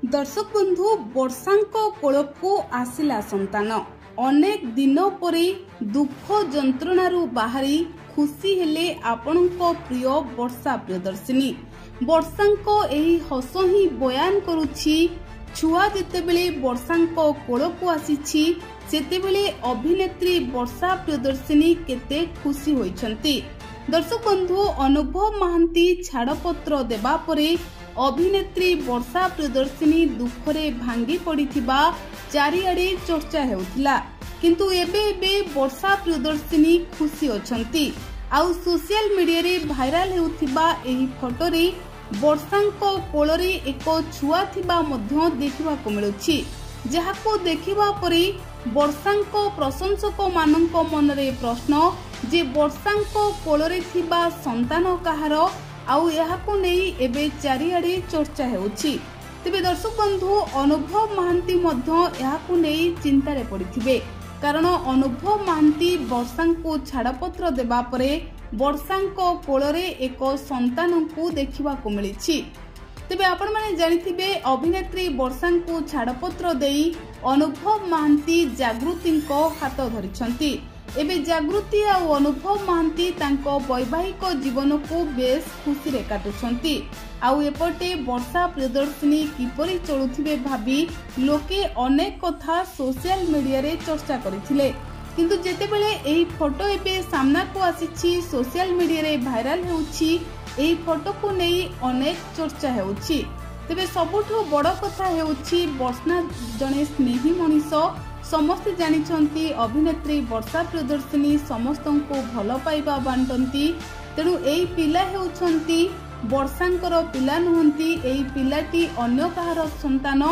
दर्शक बंधु वर्षांक कोलको आसिला संतान अनेक दिन परे दुख जंत्रणारू बाहरी खुशी हेले आपणक प्रिय वर्षा प्रियदर्शिनी। वर्षांक एही हस ही बयान करुछि छुआ जेतेबेले वर्षांक कोलको आसीछि सेतेबेले अभिनेत्री वर्षा प्रियदर्शिनी केते खुशी होइछंती। दर्शक बंधु अनुभव महांती छाड़पत्र देबा परे अभिनेत्री वर्षा प्रियदर्शिनी दुखरे भांगी पड़िथिबा चारिआडे चर्चा हेउथिला, किंतु एबे वर्षा प्रियदर्शिनी खुशी अछंती। आउ सोशल मीडिया रे भाइराल हेउथिबा एही फोटो रे वर्षांक कोलरे एक छुआ थिबा मध्य देखिबाको मिलुछि, जहाको देखिबा परे वर्षांक प्रशंसक मानक मनरे प्रश्न जे वर्षांक कोलरे थिबा संतान कहार आउ याहाको नेई एबे चारिआडे चर्चा हेउछि। तेबे दर्शक बंधु अनुभव महांती मध्य याहाको नेई चिंतारे पड़िथिबे, कारण अनुभव महांती वर्षांको छाड़पत्र देबा परे वर्षांक कोलरे एक संतानंकु देखिबाको मिलिछि। तेबे आपण माने जानिथिबे अभिनेत्री वर्षांको छाड़पत्र देई अनुभव महांती जागृतिंको हाथ धरिछंती। एबे जागृति और अनुभव महांती तांको वैवाहिक जीवन को बेस खुशी रे काटुछंती। आउ एपटे वर्षा प्रियदर्शिनी किपरि चलुथिबे भाबी लोके अनेक कथा सोशल मीडिया रे चर्चा करिथिले, किंतु जेतेबेले एही फोटो एबे सामना को आसीछि सोशल मीडिया रे भाइराल हेउछि, एही फोटो को नेई अनेक चर्चा हेउछि। तेबे सबुठु बड़ कथा हेउछि वर्षा जणे स्नेही मनीष। समस्ते जानिछंती अभिनेत्री वर्षा प्रियदर्शिनी समस्तंको भल पाइबा बांटंती, तेणु एई पिला हेउछंती वर्षांकर पिला नुहंती, एई पिलाटी अन्य काहार संतान।